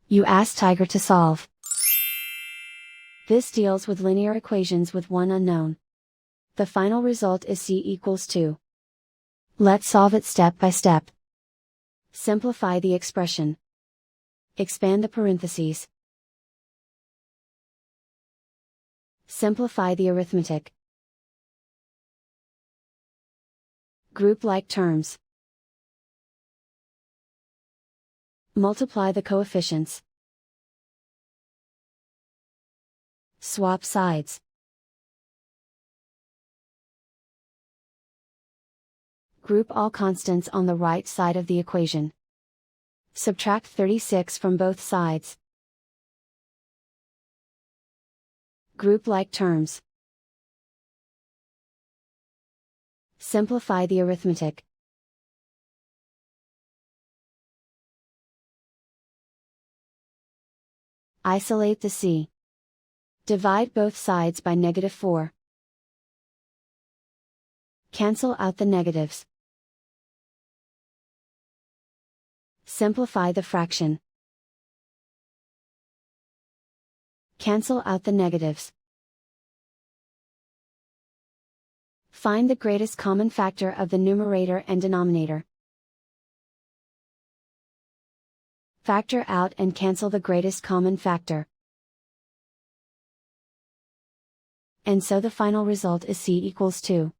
You ask Tiger to solve. This deals with linear equations with one unknown. The final result is c equals 2. Let's solve it step by step. Simplify the expression. Expand the parentheses. Simplify the arithmetic. Group like terms. Multiply the coefficients. Swap sides. Group all constants on the right side of the equation. Subtract 36 from both sides. Group like terms. Simplify the arithmetic. Isolate the c. Divide both sides by -4. Cancel out the negatives. Simplify the fraction. Cancel out the negatives. Find the greatest common factor of the numerator and denominator. Factor out and cancel the greatest common factor. And so the final result is c equals 2.